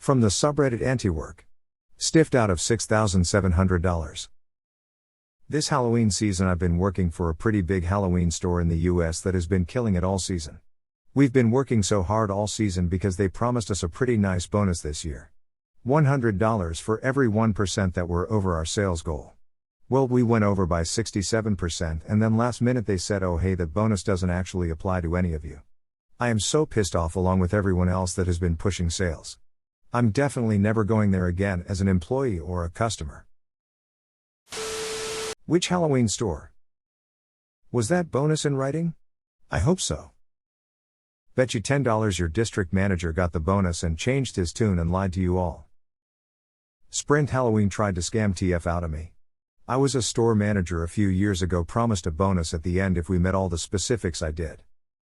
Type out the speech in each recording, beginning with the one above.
From the subreddit antiwork. Stiffed out of $6,700. This Halloween season I've been working for a pretty big Halloween store in the US that has been killing it all season. We've been working so hard all season because they promised us a pretty nice bonus this year. $100 for every 1% that were over our sales goal. Well, we went over by 67% and then last minute they said, oh hey, that bonus doesn't actually apply to any of you. I am so pissed off along with everyone else that has been pushing sales. I'm definitely never going there again as an employee or a customer. Which Halloween store? Was that bonus in writing? I hope so. Bet you $10 your district manager got the bonus and changed his tune and lied to you all. Sprint Halloween tried to scam TF out of me. I was a store manager a few years ago, promised a bonus at the end if we met all the specifics. I did.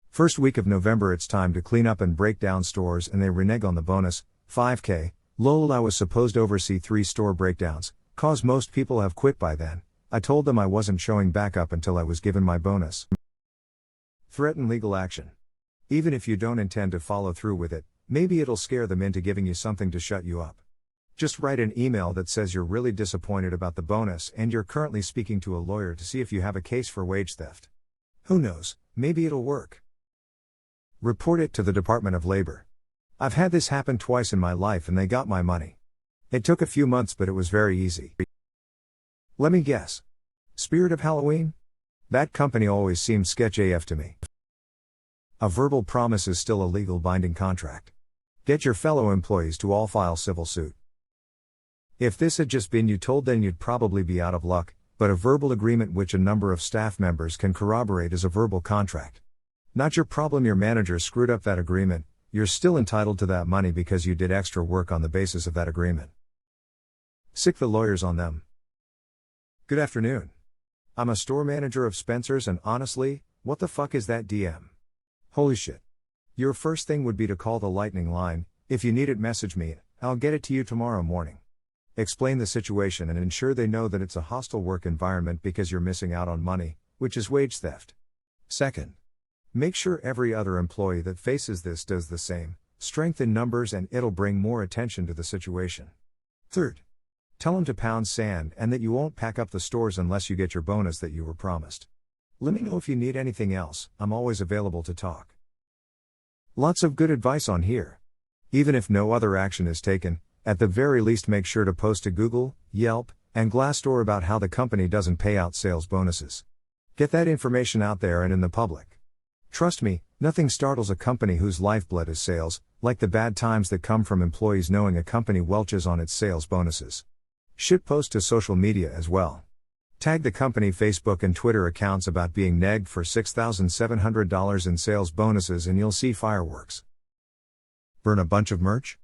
First week of November it's time to clean up and break down stores and they renege on the bonus, $5K, lol. I was supposed to oversee 3 store breakdowns, cause most people have quit by then. I told them I wasn't showing back up until I was given my bonus. Threaten legal action. Even if you don't intend to follow through with it, maybe it'll scare them into giving you something to shut you up. Just write an email that says you're really disappointed about the bonus and you're currently speaking to a lawyer to see if you have a case for wage theft. Who knows, maybe it'll work. Report it to the Department of Labor. I've had this happen twice in my life and they got my money. It took a few months but it was very easy. Let me guess. Spirit of Halloween? That company always seemed sketch AF to me. A verbal promise is still a legal binding contract. Get your fellow employees to all file civil suit. If this had just been you told, then you'd probably be out of luck, but a verbal agreement which a number of staff members can corroborate is a verbal contract. Not your problem your manager screwed up that agreement, you're still entitled to that money because you did extra work on the basis of that agreement. Sick the lawyers on them. Good afternoon. I'm a store manager of Spencer's and honestly, what the fuck is that DM? Holy shit. Your first thing would be to call the lightning line. If you need it, message me, I'll get it to you tomorrow morning. Explain the situation and ensure they know that it's a hostile work environment because you're missing out on money, which is wage theft. Second, make sure every other employee that faces this does the same, strengthen numbers and it'll bring more attention to the situation. Third, tell them to pound sand and that you won't pack up the stores unless you get your bonus that you were promised. Let me know if you need anything else, I'm always available to talk. Lots of good advice on here. Even if no other action is taken, at the very least make sure to post to Google, Yelp, and Glassdoor about how the company doesn't pay out sales bonuses. Get that information out there and in the public. Trust me, nothing startles a company whose lifeblood is sales, like the bad times that come from employees knowing a company welches on its sales bonuses. Shitpost to social media as well. Tag the company Facebook and Twitter accounts about being negged for $6,700 in sales bonuses and you'll see fireworks. Burn a bunch of merch?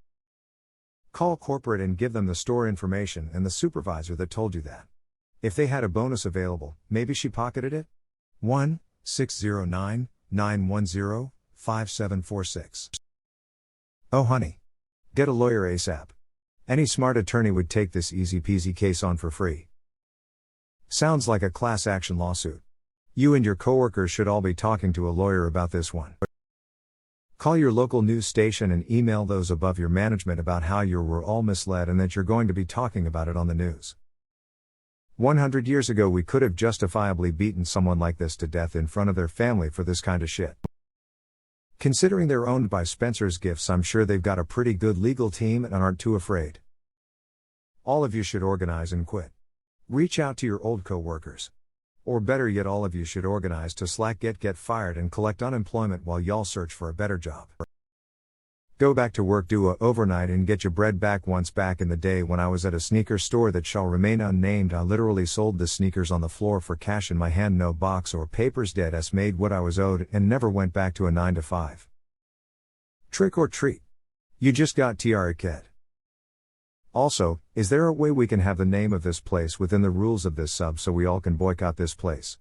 Call corporate and give them the store information and the supervisor that told you that. If they had a bonus available, maybe she pocketed it? 1-609-910-5746. Oh honey. Get a lawyer ASAP. Any smart attorney would take this easy peasy case on for free. Sounds like a class action lawsuit. You and your coworkers should all be talking to a lawyer about this one. Call your local news station and email those above your management about how you were all misled and that you're going to be talking about it on the news. 100 years ago we could have justifiably beaten someone like this to death in front of their family for this kind of shit. Considering they're owned by Spencer's Gifts, I'm sure they've got a pretty good legal team and aren't too afraid. All of you should organize and quit. Reach out to your old co-workers. Or better yet, all of you should organize to Slack get fired and collect unemployment while y'all search for a better job. Go back to work, do a overnight and get your bread back. Once back in the day when I was at a sneaker store that shall remain unnamed, I literally sold the sneakers on the floor for cash in my hand, no box or papers, dead ass made what I was owed and never went back to a 9 to 5. Trick or treat. You just got tiara kid. Also, is there a way we can have the name of this place within the rules of this sub so we all can boycott this place?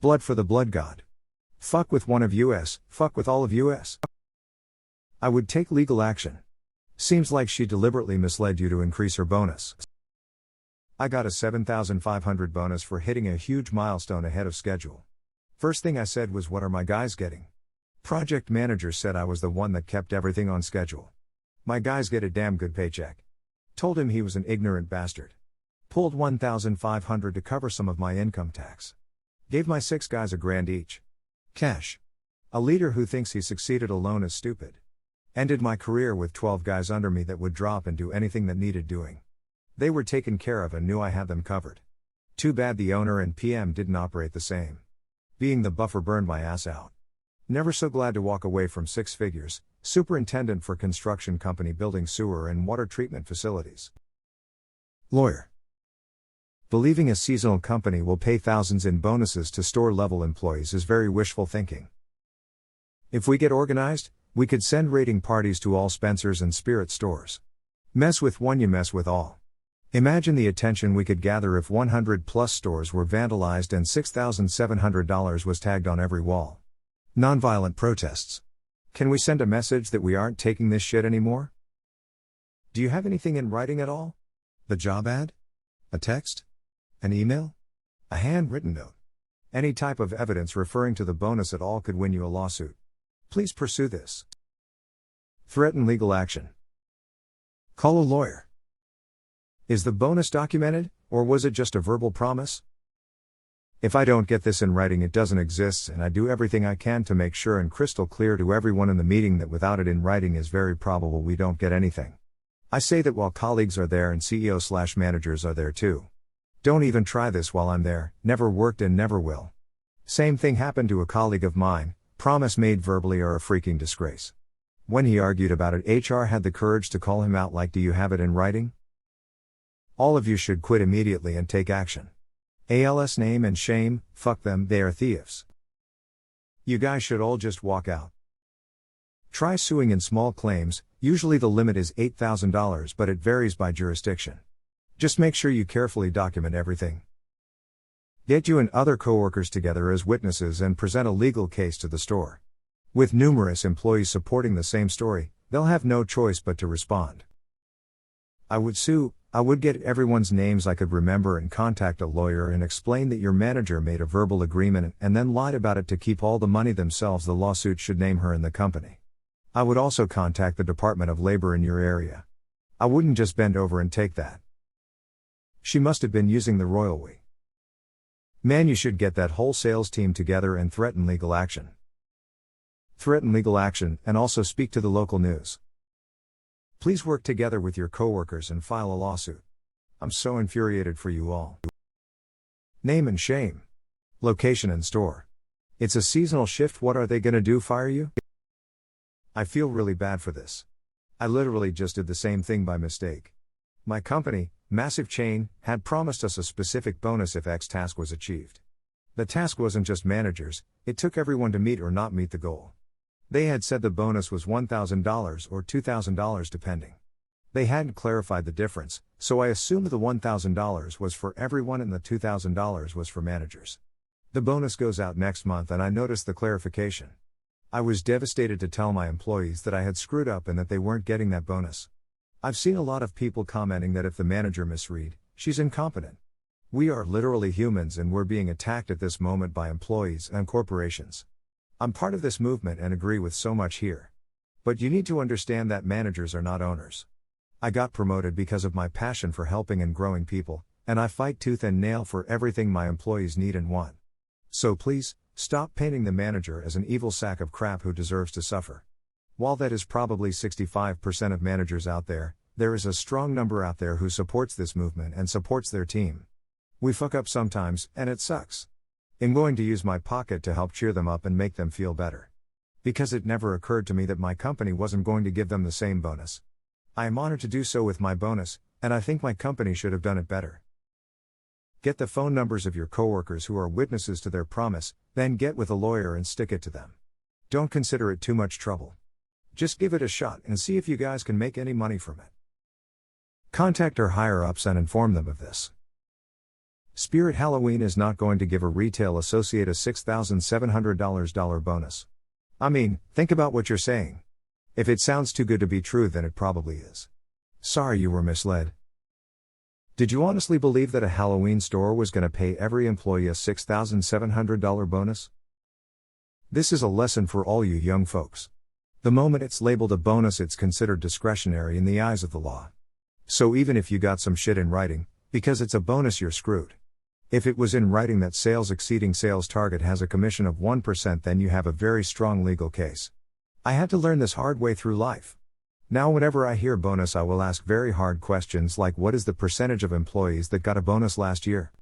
Blood for the blood god. Fuck with one of US, fuck with all of US. I would take legal action. Seems like she deliberately misled you to increase her bonus. I got a 7,500 bonus for hitting a huge milestone ahead of schedule. First thing I said was, what are my guys getting? Project manager said I was the one that kept everything on schedule. My guys get a damn good paycheck. Told him he was an ignorant bastard. Pulled $1,500 to cover some of my income tax. Gave my 6 guys $1,000 each. Cash. A leader who thinks he succeeded alone is stupid. Ended my career with 12 guys under me that would drop and do anything that needed doing. They were taken care of and knew I had them covered. Too bad the owner and PM didn't operate the same. Being the buffer burned my ass out. Never so glad to walk away from 6 figures, superintendent for construction company building sewer and water treatment facilities. Lawyer. Believing a seasonal company will pay thousands in bonuses to store-level employees is very wishful thinking. If we get organized, we could send raiding parties to all Spencer's and Spirit stores. Mess with one, you mess with all. Imagine the attention we could gather if 100+ stores were vandalized and $6,700 was tagged on every wall. Nonviolent protests. Can we send a message that we aren't taking this shit anymore? Do you have anything in writing at all? The job ad? A text? An email? A handwritten note? Any type of evidence referring to the bonus at all could win you a lawsuit. Please pursue this. Threaten legal action. Call a lawyer. Is the bonus documented, or was it just a verbal promise? If I don't get this in writing, it doesn't exist, and I do everything I can to make sure and crystal clear to everyone in the meeting that without it in writing is very probable we don't get anything. I say that while colleagues are there and CEO/managers are there too. Don't even try this while I'm there, never worked and never will. Same thing happened to a colleague of mine, promise made verbally are a freaking disgrace. When he argued about it, HR had the courage to call him out like, do you have it in writing? All of you should quit immediately and take action. ALS name and shame, fuck them, they are thieves. You guys should all just walk out. Try suing in small claims, usually the limit is $8,000 but it varies by jurisdiction. Just make sure you carefully document everything. Get you and other coworkers together as witnesses and present a legal case to the store. With numerous employees supporting the same story, they'll have no choice but to respond. I would sue. I would get everyone's names I could remember and contact a lawyer and explain that your manager made a verbal agreement and then lied about it to keep all the money themselves. The lawsuit should name her and the company. I would also contact the Department of Labor in your area. I wouldn't just bend over and take that. She must have been using the royal we. Man, you should get that whole sales team together and threaten legal action. Threaten legal action and also speak to the local news. Please work together with your coworkers and file a lawsuit. I'm so infuriated for you all. Name and shame. Location and store. It's a seasonal shift. What are they gonna do, fire you? I feel really bad for this. I literally just did the same thing by mistake. My company, massive chain, had promised us a specific bonus if X task was achieved. The task wasn't just managers, it took everyone to meet or not meet the goal. They had said the bonus was $1,000 or $2,000 depending. They hadn't clarified the difference, so I assumed the $1,000 was for everyone and the $2,000 was for managers. The bonus goes out next month and I noticed the clarification. I was devastated to tell my employees that I had screwed up and that they weren't getting that bonus. I've seen a lot of people commenting that if the manager misread, she's incompetent. We are literally humans and we're being attacked at this moment by employees and corporations. I'm part of this movement and agree with so much here. But you need to understand that managers are not owners. I got promoted because of my passion for helping and growing people, and I fight tooth and nail for everything my employees need and want. So please, stop painting the manager as an evil sack of crap who deserves to suffer. While that is probably 65% of managers out there is a strong number out there who supports this movement and supports their team. We fuck up sometimes, and it sucks. I'm going to use my pocket to help cheer them up and make them feel better. Because it never occurred to me that my company wasn't going to give them the same bonus. I am honored to do so with my bonus, and I think my company should have done it better. Get the phone numbers of your coworkers who are witnesses to their promise, then get with a lawyer and stick it to them. Don't consider it too much trouble. Just give it a shot and see if you guys can make any money from it. Contact our higher-ups and inform them of this. Spirit Halloween is not going to give a retail associate a $6,700 bonus. I mean, think about what you're saying. If it sounds too good to be true, then it probably is. Sorry you were misled. Did you honestly believe that a Halloween store was going to pay every employee a $6,700 bonus? This is a lesson for all you young folks. The moment it's labeled a bonus, it's considered discretionary in the eyes of the law. So even if you got some shit in writing, because it's a bonus, you're screwed. If it was in writing that sales exceeding sales target has a commission of 1%, then you have a very strong legal case. I had to learn this hard way through life. Now whenever I hear bonus, I will ask very hard questions like, what is the percentage of employees that got a bonus last year?